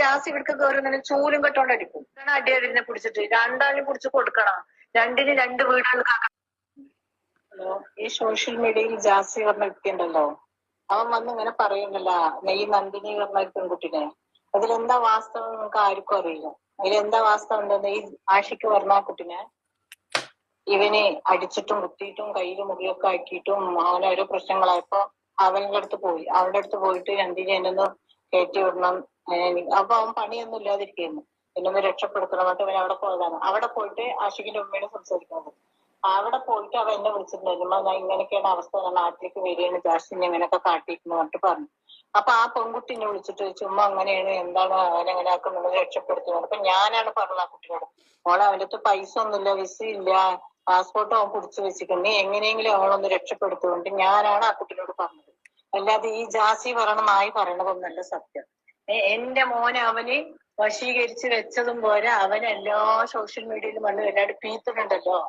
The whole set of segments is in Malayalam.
ജാസ് ഇവിടേക്ക് കയറി ഇങ്ങനെ ചൂലും കെട്ടോണ്ട് അടിക്കും. അടിയടിനെ പിടിച്ചിട്ട് രണ്ടാളിനെ പിടിച്ച് കൊടുക്കണം. രണ്ടിന് രണ്ട് വീടുകൾ. ഹലോ, ഈ സോഷ്യൽ മീഡിയയിൽ ജാസി പറഞ്ഞ വ്യക്തിയുണ്ടല്ലോ, അവൻ വന്ന് ഇങ്ങനെ പറയുന്നില്ല ഈ നന്ദിനി പറഞ്ഞ പെൺകുട്ടിനെ. അതിലെന്താ വാസ്തവം നമുക്ക് ആർക്കും അറിയില്ല. അതിലെന്താ വാസ്തവം ഉണ്ടെന്ന് ഈ ആഷിക്ക് പറഞ്ഞ ആ കുട്ടിനെ ഇവന് അടിച്ചിട്ടും കുത്തിയിട്ടും കയ്യിലും മുറിയൊക്കെ ആക്കിയിട്ടും അങ്ങനെ ഓരോ പ്രശ്നങ്ങളായപ്പോ അവൻ്റെ അടുത്ത് പോയി. അവളുടെ അടുത്ത് പോയിട്ട് നന്ദിനി എന്നൊന്ന് കയറ്റി വിടണം. അപ്പൊ അവൻ പണിയൊന്നും ഇല്ലാതിരിക്കുന്നു, എന്നൊന്ന് രക്ഷപ്പെടുത്തണം എന്നിട്ട് അവൻ അവിടെ പോയതാണ്. അവിടെ പോയിട്ട് ആഷിഖിന്റെ ഉമ്മയോട് സംസാരിക്കുന്നത്. അവിടെ പോയിട്ട് അവൻ എന്നെ വിളിച്ചിട്ടുണ്ടായിരുന്നു, ഞാൻ ഇങ്ങനെയൊക്കെയാണ് അവസ്ഥ, ഞാൻ നാട്ടിലേക്ക് വരികയാണ്, ജാസ്റ്റിനെ ഇങ്ങനെയൊക്കെ കാട്ടിയിരിക്കുന്നു എന്നിട്ട് പറഞ്ഞു. അപ്പൊ ആ പെൺകുട്ടിനെ വിളിച്ചിട്ട് ചുമ്മാ അങ്ങനെയാണ്, എന്താണ് അവനെങ്ങനെ ആക്കുന്നത്, രക്ഷപ്പെടുത്തുന്നത്. അപ്പൊ ഞാനാണ് പറഞ്ഞത് ആ കുട്ടിയോട്, മോളെ അവൻ്റെ അടുത്ത് പൈസ ഒന്നുമില്ല, വിസ ഇല്ല, പാസ്പോർട്ട് അവൻ പിടിച്ചു വെച്ചിട്ടുണ്ട്, നീ എങ്ങനെയെങ്കിലും അവളൊന്ന് രക്ഷപ്പെടുത്തുകൊണ്ട് ഞാനാണ് ആ കുട്ടിയോട് പറഞ്ഞത്. അല്ലാതെ ഈ ജാസി പറയണ നായി പറയണതൊന്നല്ല സത്യം. എന്റെ മോനെ അവന് വശീകരിച്ച് വെച്ചതും പോലെ അവൻ എല്ലാ സോഷ്യൽ മീഡിയയിലും വന്ന് വല്ലാണ്ട് പീത്തുന്നുണ്ടല്ലോ.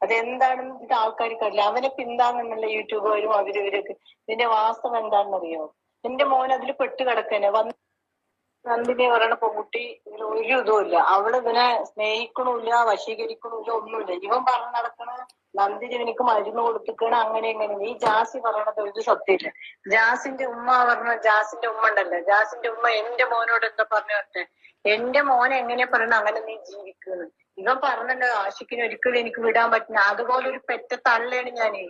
അതെന്താണെന്ന് ആൾക്കാർക്ക് അറിയില്ല. അവനെ പിന്താങ്ങുന്നുള്ള യൂട്യൂബുകാരും അവരിവരൊക്കെ. ഇതിന്റെ വാസ്തവം എന്താണെന്നറിയോ? എന്റെ മോൻ അതിൽ പെട്ട് കിടക്കന്നെ. നന്ദിനി പറയണ പെൺകുട്ടി ഇതിന് ഒരു ഇതുമില്ല. അവള് ഇവനെ സ്നേഹിക്കണില്ല, വശീകരിക്കണില്ല, ഒന്നുമില്ല. ഇവൻ പറഞ്ഞു നടക്കണ നന്ദിനി ഇവനിക്ക് മരുന്ന് കൊടുത്തിക്കണ അങ്ങനെ എങ്ങനെ. ഈ ജാസി പറയണത് ഒരു സത്യമില്ല. ജാസിന്റെ ഉമ്മ ജാസിന്റെ ഉമ്മ ഉണ്ടല്ലോ, ജാസിന്റെ ഉമ്മ എന്റെ മോനോട് എന്താ പറഞ്ഞു വരട്ടെ, എന്റെ മോനെ എങ്ങനെ പറയണ അങ്ങനെ നീ ജീവിക്കുന്നു. ഇവൻ പറഞ്ഞല്ലോ ആഷിക്കിന് ഒരിക്കലും എനിക്ക് വിടാൻ പറ്റില്ല. അതുപോലെ ഒരു പെറ്റ തള്ളയാണ് ഞാന്.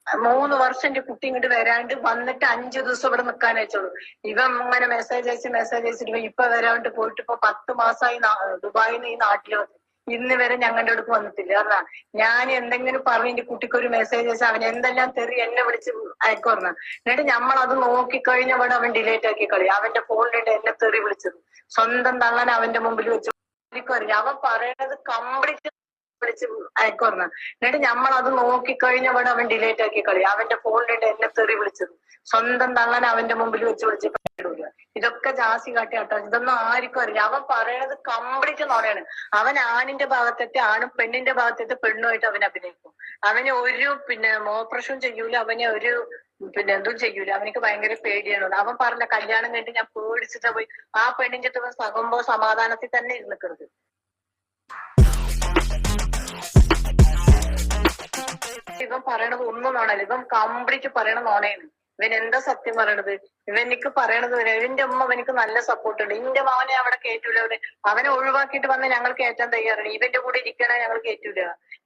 3 വർഷം എന്റെ കുട്ടി ഇങ്ങോട്ട് വരാണ്ട് വന്നിട്ട് 5 ദിവസം ഇവിടെ നിൽക്കാൻ അയച്ചോളൂ. ഇവൻ ഇങ്ങനെ മെസ്സേജ് അയച്ചിട്ട് ഇപ്പൊ വരാണ്ട് പോയിട്ട് ഇപ്പൊ 10 മാസമായി ദുബായിൽ നിന്ന് ഈ നാട്ടില് വന്നു. ഇന്ന് വരെ ഞങ്ങളുടെ അടുത്ത് വന്നിട്ടില്ല. കാരണം ഞാൻ എന്തെങ്കിലും പറഞ്ഞ് എന്റെ കുട്ടിക്ക് ഒരു മെസ്സേജ് അയച്ചാൽ അവൻ എന്തെല്ലാം തെറി എന്നെ വിളിച്ച് അയക്കുറഞ്ഞ. എന്നിട്ട് നമ്മളത് നോക്കിക്കഴിഞ്ഞ അവിടെ അവൻ ഡിലേറ്റ് ആക്കി കളി. അവന്റെ ഫോണിലുണ്ട് എന്നെ തെറി വിളിച്ചത്. സ്വന്തം തള്ളൻ അവന്റെ മുമ്പിൽ വെച്ച് അറിയാം. അവൻ പറയണത് കംപ്ലീറ്റ് വിളിച്ച് അയക്കുറഞ്ഞ. എന്നിട്ട് നമ്മളത് നോക്കിക്കഴിഞ്ഞ അവിടെ അവൻ ഡിലേറ്റ് ആക്കി കളി. അവന്റെ ഫോണിലുണ്ട് എന്നെ തെറി വിളിച്ചത്. സ്വന്തം തള്ളൻ അവന്റെ മുമ്പിൽ വെച്ച് വിളിച്ചിട്ടില്ല. ഇതൊക്കെ ജാസി കാട്ടിയാട്ടോ. ഇതൊന്നും ആർക്കും അറിയില്ല. അവൻ പറയണത് കംപ്ലീറ്റ് നോണയാണ്. അവൻ ആണിന്റെ ഭാഗത്തെറ്റ് ആണും പെണ്ണിന്റെ ഭാഗത്തെറ്റ് പെണ്ണുമായിട്ട് അവൻ അഭിനയിക്കും. അവന് ഒരു ഓപ്പറേഷൻ ചെയ്യൂല, അവനെ ഒരു എന്തും ചെയ്യൂല. അവനക്ക് ഭയങ്കര പേടിയാണ്. അവൻ പറഞ്ഞ കല്യാണം കഴിഞ്ഞിട്ട് ഞാൻ പേടിച്ചിട്ടാ പോയി ആ പെണ്ണിന്റെ അടുത്ത് സകുമ്പോ സമാധാനത്തിൽ തന്നെ ഇരുന്നിക്കരുത്. ഇവൻ പറയണത് ഒന്നും നോണല്ല. ഇവൻ കംപ്ലീറ്റ് പറയണ നോണയാണ്. ഇവൻ എന്താ സത്യം പറയണത്? ഇവനിക്ക് പറയണത് ഇവന്റെ ഉമ്മ അവനിക്ക് നല്ല സപ്പോർട്ട് ഉണ്ട്. ഇന്റെ മോനെ അവിടെ കയറ്റൂല. അവനെ ഒഴിവാക്കിയിട്ട് വന്ന് ഞങ്ങൾ കയറ്റാൻ തയ്യാറാണ്. ഇവന്റെ കൂടെ ഇരിക്കണേ ഞങ്ങൾ കയറ്റൂല.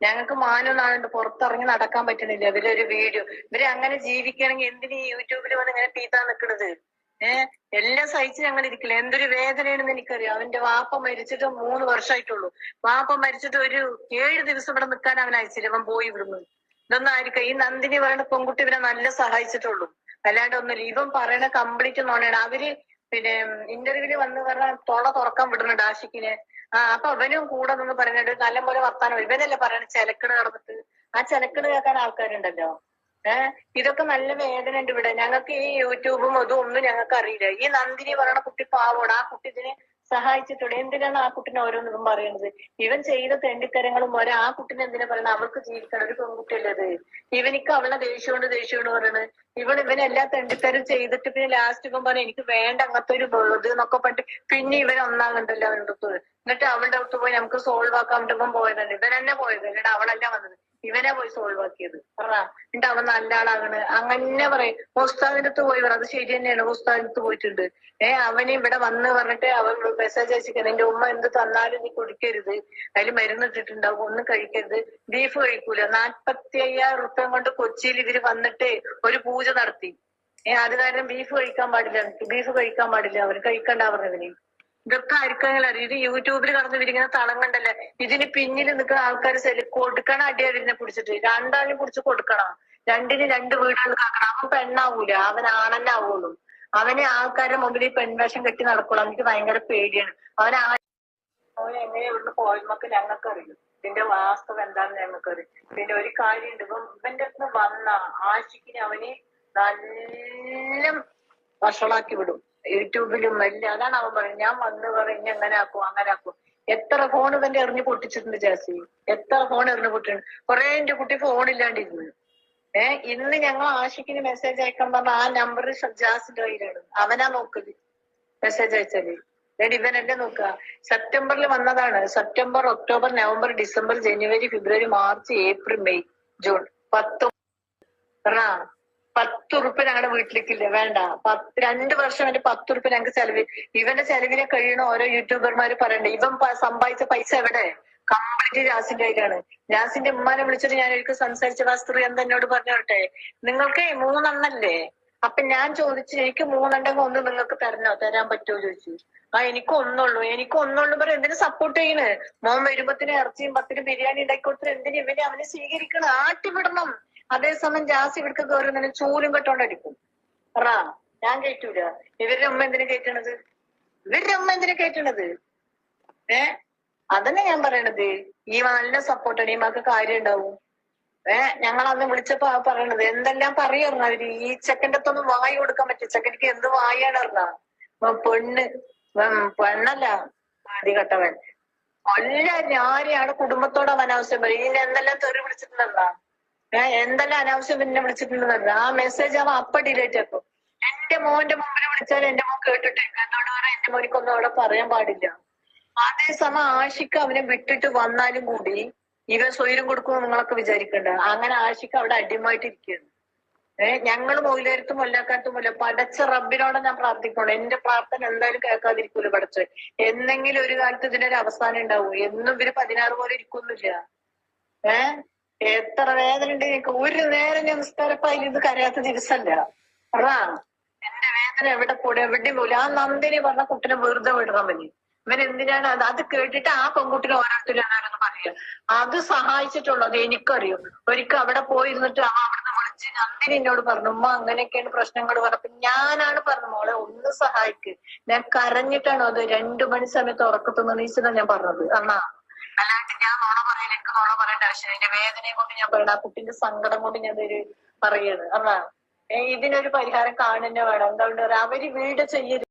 ഞങ്ങൾക്ക് മാനം നാളുണ്ട്, പുറത്തിറങ്ങി നടക്കാൻ പറ്റണില്ല. ഇവരൊരു വീഡിയോ ഇവര് അങ്ങനെ ജീവിക്കണമെങ്കിൽ എന്തിന് ഈ യൂട്യൂബിൽ വന്ന് ഇങ്ങനെ പീത്താൻ നിൽക്കണത്? എല്ലാം സഹിച്ച് ഞങ്ങൾ ഇരിക്കില്ല. എന്തൊരു വേദനയാണെന്ന് എനിക്കറിയാം. അവന്റെ വാപ്പ മരിച്ചിട്ട് 3 വർഷമായിട്ടുള്ളൂ. വാപ്പ മരിച്ചിട്ട് ഒരു 7 ദിവസം ഇവിടെ നിൽക്കാൻ അവൻ അയച്ചില്ല. അവൻ പോയി ഇവിടുന്ന്. ഇതൊന്നും ആയിരിക്കും ഈ നന്ദിനി പറയുന്ന പെൺകുട്ടി ഇവരെ നല്ല സഹായിച്ചിട്ടുള്ളൂ, അല്ലാണ്ട് ഒന്നുമില്ല. ഇവൻ പറയണ കംപ്ലീറ്റ് നോണയാണ്. അവര് ഇന്റർവ്യൂവിൽ വന്ന് പറഞ്ഞ തൊള തുറക്കാൻ വിടുന്നുണ്ട് ആഷിക്കിനെ. അപ്പൊ അവനും കൂടെ നിന്ന് പറയുന്നുണ്ട് നല്ലപോലെ വർത്താനം. ഇവനല്ലേ പറയണ ചിലക്കട് നടന്നിട്ട്. ആ ചിലക്കട് കേൾക്കാൻ ആൾക്കാരുണ്ടല്ലോ. ഇതൊക്കെ നല്ല വേദന ഉണ്ട് ഇവിടെ. ഞങ്ങൾക്ക് ഈ യൂട്യൂബും അതും ഒന്നും ഞങ്ങൾക്ക് അറിയില്ല. ഈ നന്ദിനി പറയണ കുട്ടി പാവോട്. ആ കുട്ടി ഇതിനെ സഹായിച്ചിട്ടുണ്ട്. എന്തിനാണ് ആ കുട്ടിനെ ഓരോന്നും പറയുന്നത്? ഇവൻ ചെയ്ത തെണ്ടിത്തരങ്ങളും പോലെ ആ കുട്ടിനെ എന്തിനാ പറയുന്നത്? അവൾക്ക് ജീവിക്കണം. ഒരു പെൺകുട്ടിയല്ലത്. ഇവനിക്ക് അവളെ ദേഷ്യമുണ്ട് പറയുന്നത്. ഇവൻ എല്ലാ തെണ്ടിത്തരം ചെയ്തിട്ട് പിന്നെ ലാസ്റ്റ് ഇവൻ പറഞ്ഞു എനിക്ക് വേണ്ട അങ്ങനത്തെ ഒരു ഇത് എന്നൊക്കെ പറഞ്ഞിട്ട് പിന്നെ ഇവൻ ഒന്നാകണ്ടല്ലോ അവൻ്റെ അടുത്ത്. എന്നിട്ട് അവളുടെ അടുത്ത് പോയി നമുക്ക് സോൾവ് ആക്കാൻ ഇവൻ പോയതല്ലേ. ഇവൻ തന്നെ പോയത്, എന്നിട്ട് അവളല്ല വന്നത്. ഇവനെ പോയി സോൾവ് ആക്കിയത്. എന്നിട്ട് അവൻ നല്ല ആളാകണ് അങ്ങനെ പറയും. ഉസ്താദിന്റെ അടുത്ത് പോയി പറ. അത് ശരി തന്നെയാണ്. ഉസ്താദിന്റെ അടുത്ത് പോയിട്ടുണ്ട്. അവന് ഇവിടെ വന്ന് പറഞ്ഞിട്ട് അവൻ മെസ്സേജ് അയച്ചിരിക്കുന്നത് എന്റെ ഉമ്മ എന്ത് തന്നാലും നീ കുടിക്കരുത്, അതിൽ മരുന്ന് ഇട്ടിട്ടുണ്ടാവും, ഒന്നും കഴിക്കരുത്, ബീഫ് കഴിക്കൂല. 45,000 റുപ്യ കൊണ്ട് കൊച്ചിയിൽ ഇവര് വന്നിട്ട് ഒരു പൂജ നടത്തി. അത് കാരണം ബീഫ് കഴിക്കാൻ പാടില്ല. ബീഫ് കഴിക്കാൻ പാടില്ല. അവര് കഴിക്കണ്ട പറഞ്ഞതിന്. ഇതൊക്കെ ആർക്കെങ്കിലും അറിയാം. ഇത് യൂട്യൂബിൽ കടന്ന് വിരിങ്ങനെ തളം കണ്ടല്ലേ. ഇതിന് പിന്നിൽ നിൽക്കുന്ന ആൾക്കാർ കൊടുക്കണം. അടിയടിനെ പിടിച്ചിട്ട് രണ്ടാളിനെ പിടിച്ച് കൊടുക്കണം. രണ്ടിന് 2 വീടുകൾ കാക്കണം. അവൻ പെണ്ണാവൂല, അവൻ ആണെന്നെ ആവുള്ളൂ. അവനെ ആൾക്കാരുടെ മുമ്പിൽ ഈ പെൺവേഷം കെട്ടി നടക്കുള്ളൂ. എനിക്ക് ഭയങ്കര പേടിയാണ്. അവൻ എങ്ങനെ ഇവിടുന്ന് പോയമ്മക്ക് ഞങ്ങൾക്ക് അറിയും. ഇതിന്റെ വാസ്തവം എന്താണെന്ന് ഞങ്ങൾക്ക് അറിയും. പിന്നെ ഒരു കാര്യമുണ്ട്, ഇവന്റെ അടുത്ത് വന്ന ആഷിക്കിന് അവന് നല്ല വഷളാക്കി വിടും. യൂട്യൂബിലും എല്ലാം. അതാണ് അവൻ പറയുന്നത്. ഞാൻ വന്ന് പറയും എങ്ങനെ ആക്കും അങ്ങനെ ആക്കും. എത്ര ഫോൺ ഇവന്റെ എറിഞ്ഞു പൊട്ടിച്ചിട്ടുണ്ട് ജാസി. എത്ര ഫോൺ എറിഞ്ഞു പൊട്ടിട്ടുണ്ട്. കുറെ എന്റെ കുട്ടി ഫോണില്ലാണ്ടിരുന്നു. ഇന്ന് ഞങ്ങൾ ആഷിക്കിന് മെസ്സേജ് അയക്കാൻ പറഞ്ഞ ആ നമ്പർ ജാസിന്റെ കയ്യിലാണ്. അവനാ നോക്കല്. മെസ്സേജ് അയച്ചാല്. ഇവൻ എന്നെ നോക്കുക, സെപ്റ്റംബറിൽ വന്നതാണ്. സെപ്റ്റംബർ, ഒക്ടോബർ, നവംബർ, ഡിസംബർ, ജനുവരി, ഫെബ്രുവരി, മാർച്ച്, ഏപ്രിൽ, മെയ്, ജൂൺ 10 ഞങ്ങളുടെ വീട്ടിലേക്കില്ല. വേണ്ട. 2 വർഷം എന്റെ 10 ഞങ്ങൾക്ക് ചെലവ്. ഇവന്റെ ചെലവിനെ കഴിയണ ഓരോ യൂട്യൂബർമാര് പറയണ്ടേ, ഇവൻ സമ്പാദിച്ച പൈസ എവിടെ? കംപ്ലീറ്റ് ജാസിന്റെ കയ്യിലാണ്. ജാസിന്റെ ഉമ്മാനെ വിളിച്ചിട്ട് ഞാൻ ഒരിക്കൽ സംസാരിച്ച വസ്തു എന്താ എന്നോട് പറഞ്ഞോട്ടെ, നിങ്ങൾക്ക് 3 അപ്പൊ ഞാൻ ചോദിച്ചു, എനിക്ക് 3 ഒന്ന് നിങ്ങൾക്ക് തരാൻ പറ്റുമോ ചോദിച്ചു. എനിക്ക് ഒന്നുള്ളൂ പറയും. എന്തിനു സപ്പോർട്ട് ചെയ്യണ്? മോൻ വരുമ്പത്തിന് ഇറച്ചിയും 10 ബിരിയാണി ഉണ്ടാക്കി കൊടുത്തിട്ട് എന്തിനു ഇവനെ അവനെ സ്വീകരിക്കണം? ആട്ടിവിടണം. അതേസമയം ജാസ് ഇവിടേക്ക് കയറുന്നതിന് ചൂലും കെട്ടോണ്ടടിക്കും. ഞാൻ കേറ്റൂല. ഇവരുടെ അമ്മ എന്തിനു കേറ്റണത്? അതന്നെ ഞാൻ പറയണത്. ഈ നല്ല സപ്പോർട്ടാണ്. ഈ മക്ക് കാര്യം ഉണ്ടാവും. ഞങ്ങൾ അന്ന് വിളിച്ചപ്പോ പറയണത് എന്തെല്ലാം പറയുന്ന അവര്. ഈ ചെക്കൻ്റെ അടുത്തൊന്നും വായി കൊടുക്കാൻ പറ്റും. ചെക്കനിക്ക് എന്ത് വായാണ് അറിഞ്ഞ? പെണ്ണല്ല ആദ്യ ആരെയാണ് കുടുംബത്തോടെ അനാവശ്യം പറയും. ഇനി എന്തെല്ലാം തെറി വിളിച്ചിട്ടുണ്ടെന്നാ, എന്തെല്ലാം അനാവശ്യം പിന്നെ വിളിച്ചിട്ടുണ്ടെന്നല്ല. ആ മെസ്സേജ് അവൻ അപ്പ ഡിലേറ്റ് ആക്കും. എന്റെ മോന്റെ മുമ്പിൽ വിളിച്ചാൽ എന്റെ മോൻ കേട്ടിട്ടേക്ക്. എന്നോട് പറയാൻ എന്റെ മോനിക്കൊന്നും അവിടെ പറയാൻ പാടില്ല. അതേസമയം ആഷിക്ക് അവനെ വിട്ടിട്ട് വന്നാലും കൂടി ഇവൻ സ്വൈരം കൊടുക്കുമെന്ന് നിങ്ങളൊക്കെ വിചാരിക്കണ്ട. അങ്ങനെ ആഷിക്ക് അവിടെ അടിമായിട്ടിരിക്കുകയാണ്. ഞങ്ങള് മൊയിലേരത്തും കൊല്ലാക്കാത്തുമല്ല, പടച്ച റബ്ബിനോടെ ഞാൻ പ്രാർത്ഥിക്കണം. എന്റെ പ്രാർത്ഥന എന്തായാലും കേൾക്കാതിരിക്കൂല പടച്ച. എന്നെങ്കിലും ഒരു കാലത്ത് ഇതിനൊരു അവസാനം ഉണ്ടാവും. എന്നും ഇവര് 16 പോലെ ഇരിക്കൊന്നുമില്ല. എത്ര വേദന ഉണ്ട് എനിക്ക്. ഒരു നേരം ഞാൻ നിസ്കാരപ്പായി ഇത് കരയാത്ത ദിവസമല്ല. എന്റെ വേദന എവിടെ കൂടെ എവിടെയും പോലും. ആ നന്ദിനി പറഞ്ഞ കുട്ടിനെ വെറുതെ വിടണം മതി. ഇവൻ എന്തിനാണ് അത് കേട്ടിട്ട് ആ പെൺകുട്ടിനെ ഓരോരുത്തരാണെന്ന് പറയുക. അത് സഹായിച്ചിട്ടുള്ളത് എനിക്കറിയും. ഒരിക്കൽ അവിടെ പോയിരുന്നിട്ട് അവിടുന്ന് വിളിച്ച് നന്ദിനി എന്നോട് പറഞ്ഞു, ഉമ്മ അങ്ങനെയൊക്കെയാണ് പ്രശ്നങ്ങൾ പറഞ്ഞപ്പോ ഞാനാണ് പറഞ്ഞു, മോളെ ഒന്ന് സഹായിക്ക്. ഞാൻ കരഞ്ഞിട്ടാണ് അത് 2 മണി സമയത്ത് ഉറക്കത്തുനിന്ന് നീച്ചതാ ഞാൻ പറഞ്ഞത്. അല്ലാണ്ട് ഞാൻ നുണ പറയില്ല. എനിക്ക് നുണ പറയേണ്ട ആവശ്യം. എന്റെ വേദനയെ കൊണ്ട് ഞാൻ പറയണ, ആ കുട്ടിന്റെ സങ്കടം കൊണ്ട് ഞാൻ പറയാണ്. ഇതിനൊരു പരിഹാരം കാണുന്നെ വേണം. എന്താ അവര് വീട് ചെയ്യരുത്.